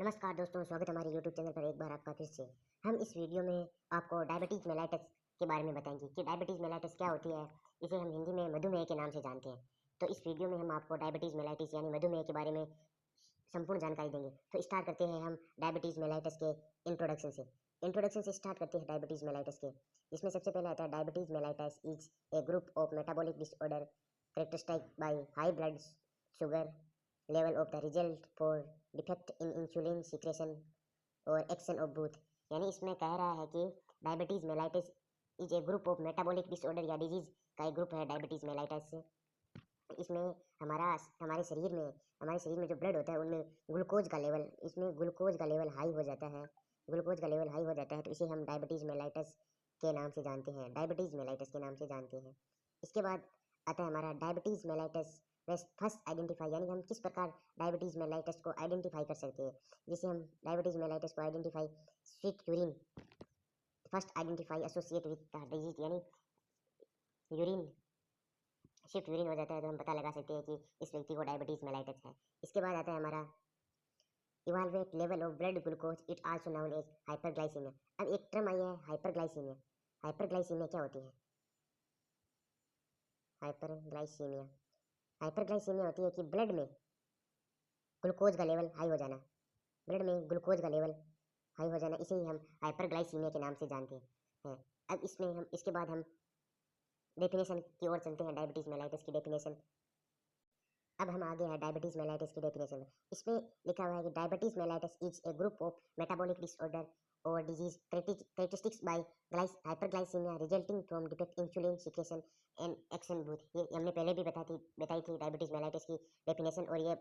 नमस्कार दोस्तों, स्वागत है हमारे YouTube चैनल पर एक बार आपका फिर से। हम इस वीडियो में आपको डायबिटीज़ मेलाइटस के बारे में बताएंगे कि डायबिटीज़ मेलाइटस क्या होती है। इसे हम हिंदी में मधुमेह के नाम से जानते हैं। तो इस वीडियो में हम आपको डायबिटीज़ मेलाइटिस यानी मधुमेह के बारे में संपूर्ण जानकारी देंगे। तो स्टार्ट करते हैं हम डायबिटीज़ मेलाइटस के इंट्रोडक्शन से। इंट्रोडक्शन से स्टार्ट करते हैं डायबिटीज़ मेलाइटस के। इसमें सबसे पहले आता है diabetes mellitus is a group of metabolic disorder characterised by high blood sugar level of the result for defect in insulin secretion और एक्शन ऑफ बोथ। यानी इसमें कह रहा है कि diabetes mellitus is a group of metabolic disorder या disease का एक ग्रुप है डायबिटीज़ मेलाइटिस। इसमें हमारे शरीर में जो ब्लड होता है उनमें ग्लूकोज का लेवल हाई हो जाता है। तो इसे हम डायबिटीज़ मेलाइटिस के नाम से जानते हैं, इसके बाद आता है हमारा डायबिटीज़ मेलाइटिस फर्स्ट आइडेंटिफाई, यानी हम किस प्रकार डायबिटीज़ मेलाइटिस को आइडेंटिफाई कर सकते हैं। जैसे हम डायबिटीज़ मेलाइटिस को identify sweet urine first identify associate with the disease, यानी यूरिन शिफ्ट यूरिन हो जाता है तो हम पता लगा सकते हैं कि इस व्यक्ति को डायबिटीज़ मेलाइटिस है। इसके बाद आता है हमारा evaluate level of blood glucose, it also known as hyperglycemia. अब एक टर्म आई है हाइपरग्लाइसीमिया। हाइपरग्लाइसीमिया क्या होती है? हाइपरग्लाइसीमिया होती है कि ब्लड में ग्लूकोज का लेवल हाई हो जाना, इसे ही हम हाइपरग्लाइसीमिया के नाम से जानते हैं। अब इसके बाद हम डेफिनेशन की ओर चलते हैं। डायबिटीज़ मेलाइटिस की डेफिनेशन। अब हम आगे हैं डायबिटीज़ मेलाइटिस की डेफिनेशन में। इसमें लिखा हुआ है कि diabetes mellitus is a group of metabolic disorder और disease characteristics by hyperglycaemia resulting from defect insulin secretion and action both. ये हमने पहले भी बताई थी डायबिटीज़ मेलाइटिस की डेफिनेशन, और ये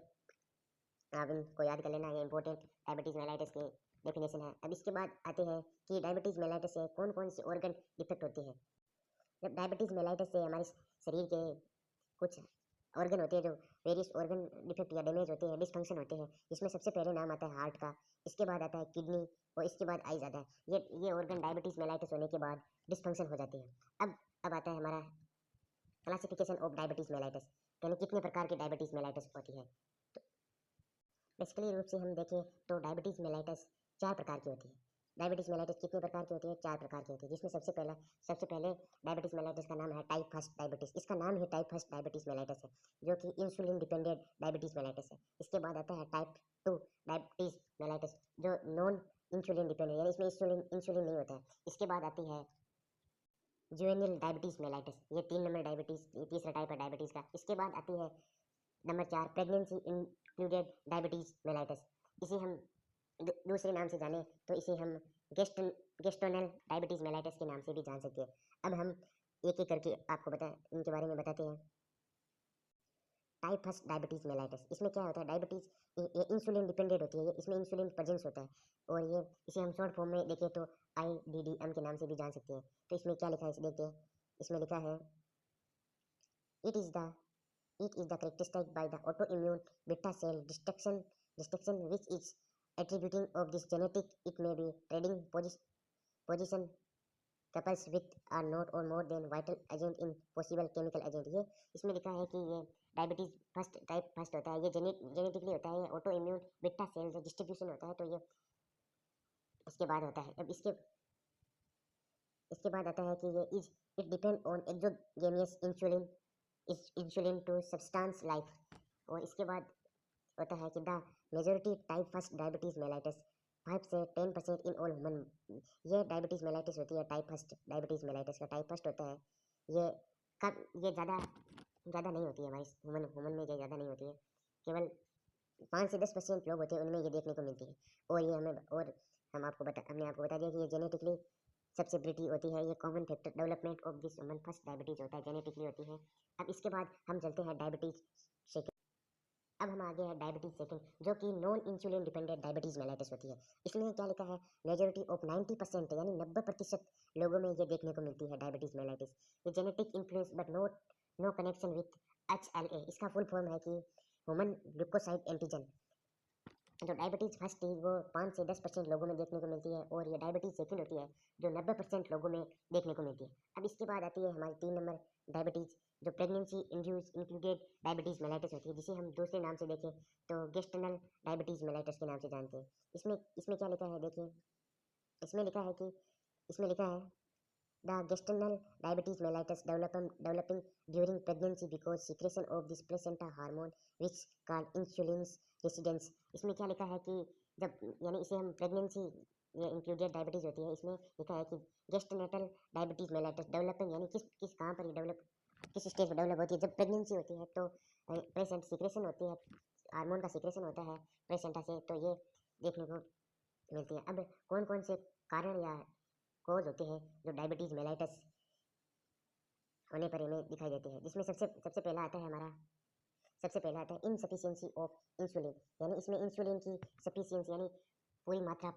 आप इनको याद कर लेना, ये इंपॉर्टेंट डायबिटीज़ मेलाइटिस की डेफिनेशन है। अब इसके बाद आते हैं कि डायबिटीज़ मेलाइटिस से कौन कौन सी ऑर्गन डिफेक्ट होती है। जब डायबिटीज़ मेलाइटिस से हमारे शरीर के कुछ ऑर्गन होते हैं जो वेरियस ऑर्गन डिफेक्ट या डैमेज होते हैं, डिसफंक्शन होते हैं। इसमें सबसे पहले नाम आता है हार्ट का, इसके बाद आता है किडनी और इसके बाद आइज आता है। ये ऑर्गन डायबिटीज़ मेलाइटिस होने के बाद डिसफंक्शन हो जाते हैं। अब आता है हमारा क्लासिफिकेशन ऑफ डायबिटीज़ मेलाइटिस, यानी कितने प्रकार की डायबिटीज़ मेलाइटिस होती है। तो बेसिकली रूप से हम देखें तो डायबिटीज़ मेलाइटिस 4 प्रकार की होती है। डायबिटीज़ मेलाइटिस कितने प्रकार की होती है? 4 प्रकार की होती है, जिसमें सबसे पहले डायबिटीज़ मेलाइटिस का नाम है टाइप फर्स्ट डायबिटीज़। इसका नाम ही टाइप फर्स्ट डायबिटीज़ मेलाइटिस है, जो कि इंसुलिन डिपेंडेंट डायबिटीज़ मेलाइटिस है। इसके बाद आता है टाइप 2 डायबिटीज़ मेलाइटिस, जो नॉन इंसुलिन डिपेंडेंट, यानी इसमें इंसुलिन नहीं होता है। इसके बाद आती है जुवेनिल डायबिटीज़ मेलाइटिस, ये 3 नंबर डायबिटीज़, तीसरा टाइप है डायबिटीज़ का। इसके बाद आती है number 4 pregnancy included diabetes mellitus. इसे हम दूसरे नाम से जाने तो इसे हम गेस्ट्रोनल डायबिटीज़ मेलाइटिस के नाम से भी जान सकते हैं। अब हम एक एक करके आपको इनके बारे में बताते हैं। टाइप फर्स्ट डायबिटीज़ मेलाइटिस, इसमें क्या होता है? डायबिटीज़ ये इंसुलिन डिपेंडेंट होती है, इसमें इंसुलिन प्रेजेंस होता है, और ये इसे हम शॉर्ट फॉर्म में देखें तो IDDM के नाम से भी जान सकते हैं। तो इसमें क्या लिखा है इसे देखते हैं। इसमें लिखा है it is the characterized by the autoimmune beta cell destruction which is attributing of this genetic. It may be trading position couples with are not or more than vital agent in possible chemical agent। ये इसमें लिखा है कि ये diabetes type first होता है, ये genetically होता है, auto immune beta cell distribution होता है। तो ये इसके बाद होता है। अब इसके बाद आता है कि ये it depend on exogenous insulin to substance life. और इसके बाद होता है कि the majority type first diabetes mellitus 5 से 10% इन ऑल ह्यूमन। ये डायबिटीज़ मेलाइटिस होती है टाइप फर्स्ट डायबिटीज़ मेलाइटिस का टाइप फर्स्ट होता है। ये ज़्यादा नहीं होती है हमारी ह्यूमन में, ये ज़्यादा नहीं होती है, केवल 5 से 10% लोग होते हैं उनमें ये देखने को मिलती है। और ये हमने आपको बता दिया कि ये जेनेटिकली सब्सिडिटी होती है। ये common factor development of this human first diabetes होता है, जेनेटिकली होती है। अब इसके बाद हम चलते हैं डायबिटीज़ सेकंड। अब हम आगे हैं डायबिटीज़ सेकंड, जो कि non insulin dependent diabetes mellitus होती है। इसमें क्या लिखा है? मेजोरिटी ऑफ 90%, यानी 90% लोगों में ये देखने को मिलती है डायबिटीज़ मेलाइटिस। ये genetic influence but no connection with HLA। इसका फुल फॉर्म है कि ह्यूमन ग्लूकोसाइड एंटीजन। तो डायबिटीज़ फर्स्ट स्टेज वो 5 से 10% लोगों में देखने को मिलती है, और ये डायबिटीज़ सेकंड होती है जो 90% लोगों में देखने को मिलती है। अब इसके बाद आती है हमारी 3 नंबर डायबिटीज़, जो pregnancy induce included diabetes mellitus होती है, जिसे हम दूसरे नाम से देखें तो गेस्टनल डायबिटीज़ मेलाइटस के नाम से जानते हैं। इसमें इसमें क्या लिखा है देखिए, इसमें लिखा है कि इसमें लिखा है the gestational diabetes mellitus developing during pregnancy because secretion of this placenta hormone which called insulin resistance। इसमें क्या लिखा है कि जब यानी इसे हम प्रेगनेंसी ये इंक्लूडेड डायबिटीज़ होती है, इसमें लिखा है कि गेस्टनेटल डायबिटीज़ मेलाइटस डेवलपिंग, यानी किस कहाँ पर डेवलप, किस स्टेज पर डेवलप होती है। जब प्रेगनेंसी होती है तो प्रेसेंट सिक्रेशन होती है, हार्मोन का सिक्रेशन होता है प्लेसेंटा से, तो ये देखने को मिलती है। अब कौन कौन से कारण या कोज होते हैं जो डायबिटीज़ मेलाइटस होने पर हमें दिखाई देते हैं, जिसमें सबसे सबसे पहला आता है हमारा, सबसे पहला आता है इनसफिशियंसी ऑफ इंसुलिन, यानी इसमें इंसुलिन की सफिशियंसी यानी पूरी मात्रा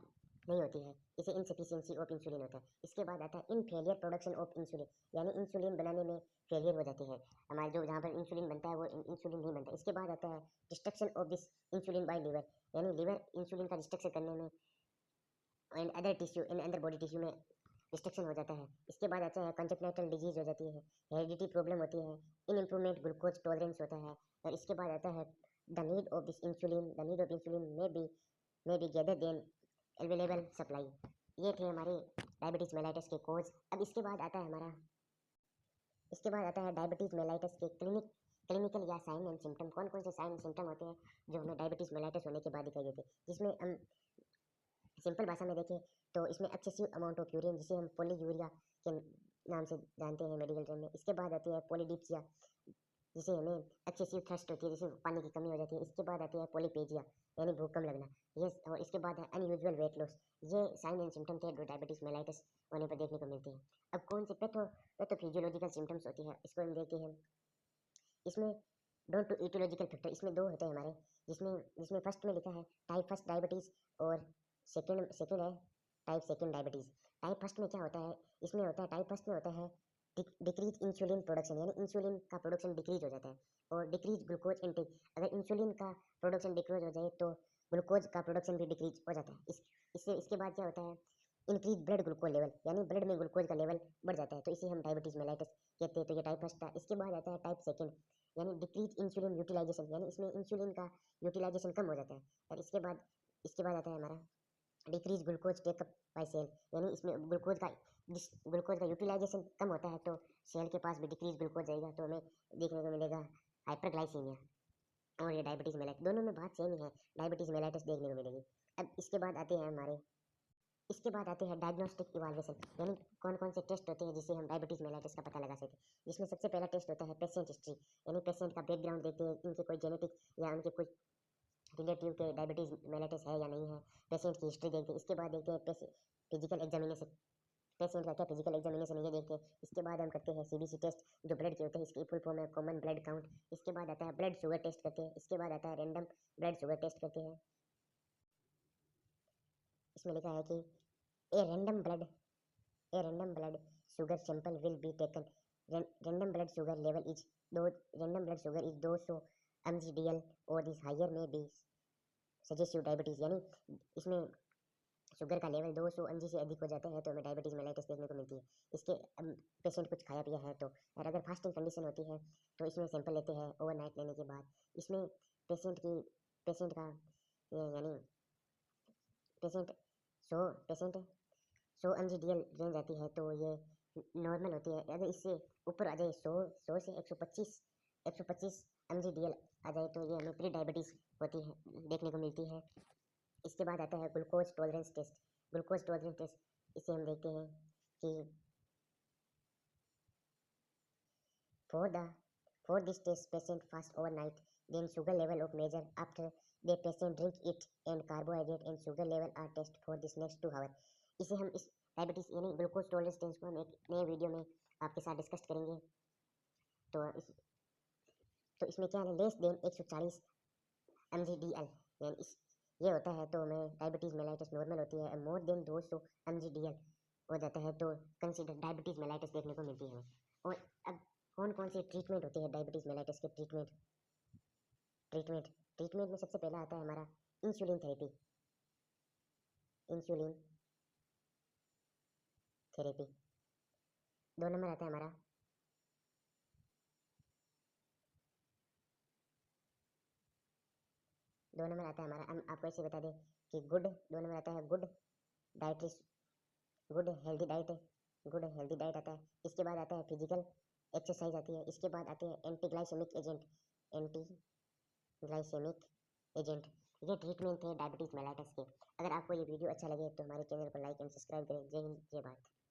नहीं होती है, इसे इनसफिशियंसी ऑफ इंसुलिन होता है। इसके बाद आता है इन फेलियर प्रोडक्शन ऑफ इंसुलिन, यानी इंसुलिन बनाने में फेलियर हो जाती है, हमारे जो जहाँ पर इंसुलिन बनता है वो इंसुलिन नहीं बनता। इसके बाद आता है destruction of this insulin bye liver, यानी लिवर इंसुलिन का डिस्ट्रक्शन करने में and other tissue in other body tissue में डिस्ट्रक्शन हो जाता है। इसके बाद आता है कंजेनिटल डिजीज हो जाती है, हेरिडिटी प्रॉब्लम होती है, इन इम्प्रूवमेंट ग्लूकोज टॉलरेंस होता है। और इसके बाद आता है the need of this insulin, the need of insulin may be greater than available supply. ये थे हमारे डायबिटीज़ मेलाइटस के कोज। अब इसके बाद आता है हमारा, इसके बाद आता है डायबिटीज़ मेलाइटस के क्लिनिकल या साइन एंड सिम्टम, कौन कौन से साइन एंड सिम्टम होते हैं जो हमें डायबिटीज़ मेलाइटस होने के बाद दिखाई देते हैं। जिसमें हम सिंपल भाषा में देखें तो इसमें एक्सेसिव अमाउंट ऑफ यूरिन, जिसे हम पोलीयूरिया के नाम से जानते हैं मेडिकल टर्म में। इसके बाद आती है पोलीडिप्सिया, जिसे हमें एक्सेसिव थर्स्ट होती है, जिसे पानी की कमी हो जाती है। इसके बाद आती है पोलीपेजिया, यानी भूख कम लगना, ये। और इसके बाद है अनयूजुअल वेट लॉस। ये साइन एंड सिम्टम थे जो डायबिटीज़ मेलाइटस होने पर देखने को मिलते हैं। अब कौन से पैथोफिजियोलॉजिकल सिम्टम्स होती है, इसको हम देखते हैं। इसमें डोंट टू ईटियोलॉजिकल फैक्टर, इसमें दो होते हैं हमारे, जिसमें जिसमें फर्स्ट में लिखा है टाइप फर्स्ट डायबिटीज़, और सेकेंड है type second diabetes. Type first में क्या होता है, इसमें होता है टाइप फर्स्ट में होता है डिक्रीज इंसुलिन प्रोडक्शन, यानी इंसुलिन का प्रोडक्शन डिक्रीज हो जाता है, और डिक्रीज ग्लूकोज इनटेक। अगर इंसुलिन का प्रोडक्शन डिक्रीज हो जाए तो ग्लूकोज का प्रोडक्शन भी डिक्रीज हो जाता है। इसके बाद क्या होता है इंक्रीज ब्लड ग्लूकोज लेवल, यानी ब्लड में ग्लूकोज का लेवल बढ़ जाता है, तो इसे हम डायबिटीज़ मेलाइटस कहते हैं। तो ये टाइप फर्स्ट था। इसके बाद आता है टाइप सेकेंड, यानी डिक्रीज इंसुलिन यूटिलाइजेशन, यानी इसमें इंसुलिन का यूटिलाइजेशन कम हो जाता है। और इसके बाद आता है हमारा डिक्रीज ग्लूकोज टेकअप बाय सेल, यानी इसमें ग्लूकोज का यूटिलाइजेशन कम होता है, तो सेल के पास भी डिक्रीज ग्लूकोज जाएगा, तो हमें देखने को मिलेगा हाइपरग्लाइसीमिया। और ये डायबिटीज़ मेलाइटस, दोनों में बात सेम ही है, डायबिटीज़ मेलाइटस देखने को मिलेगी। अब इसके बाद आते हैं डायग्नोस्टिक इवाल्वेशन, यानी कौन कौन से टेस्ट होते हैं जिससे हम डायबिटीज़ मेलाइटस का पता लगा सकें। जिसमें सबसे पहला टेस्ट होता है पेशेंट हिस्ट्री, यानी पेशेंट का बैकग्राउंड देखते हैं, इनके कोई जेनेटिक या उनके कुछ रिलेटिव के डायबिटीज़ मेलाइटस है या नहीं है, पेशेंट की हिस्ट्री देखते हैं। इसके बाद देखते हैं फिजिकल एग्जामिनेशन, पेशेंट का क्या फिजिकल एग्जामिनेशन है ये देखते हैं। इसके बाद हम करते हैं सीबीसी टेस्ट, जो ब्लड के होते हैं, इसकी फुल फॉर्म है कॉमन ब्लड काउंट। इसके बाद आता है ब्लड शुगर टेस्ट करते हैं। इसके बाद आता है रैंडम ब्लड शुगर टेस्ट करते हैं। इसमें लिखा है कि a random blood sugar sample will be taken, random blood sugar level is random blood sugar is 200 mg/dl और दिस हायर में बी सजेस्टिव डायबिटीज़, यानी इसमें शुगर का लेवल 200 mg से अधिक हो जाता है तो हमें डायबिटीज़ मेलाइटस देखने को मिलती है। इसके पेशेंट कुछ खाया पिया है तो, और अगर फास्टिंग कंडीशन होती है तो इसमें सैंपल लेते हैं ओवरनाइट लेने के बाद। इसमें पेशेंट का यानी पेशेंट 100 mg/dl रेंज आती है तो ये नॉर्मल होती है। अगर इससे ऊपर आ जाए 100 से 125 mg/dl आ जाए तो ये हमें प्री डायबिटीज़ होती है, देखने को मिलती है। इसके बाद आता है ग्लूकोज टॉलरेंस टेस्ट। इसे हम देखते हैं कि for this test patient fast overnight, then sugar level of measure after the patient drink it, and carbohydrate and sugar level are test for this next 2 hour। इसे हम इस डायबिटीज़ यानी glucose tolerance test को हम एक नए video में आपके साथ डिस्कस करेंगे। तो इसमें क्या है, लेस देन 140 mg/dl, यानी ये होता है तो हमें डायबिटीज़ मेलाइटस नॉर्मल होती है। मोर देन 200 mg/dl हो जाता है तो कंसीडर डायबिटीज़ मेलाइटस देखने को मिलती है। और अब कौन कौन से ट्रीटमेंट होते हैं डायबिटीज़ मेलाइटस के ट्रीटमेंट में सबसे पहला आता है हमारा insulin therapy, insulin therapy. 2 number आता है हमारा 2 नंबर आता है हमारा, हम आपको ऐसे बता दें कि गुड, 2 नंबर आता है good dietary, good healthy diet, good healthy diet आता है। इसके बाद आता है फिजिकल एक्सरसाइज आती है। इसके बाद आते हैं anti glycemic agent, anti glycemic agent. ये ट्रीटमेंट थे डायबिटीज़ मेलाइटस के। अगर आपको ये वीडियो अच्छा लगे तो हमारे चैनल को लाइक एंड सब्सक्राइब करें। जय हिंद, जय भारत।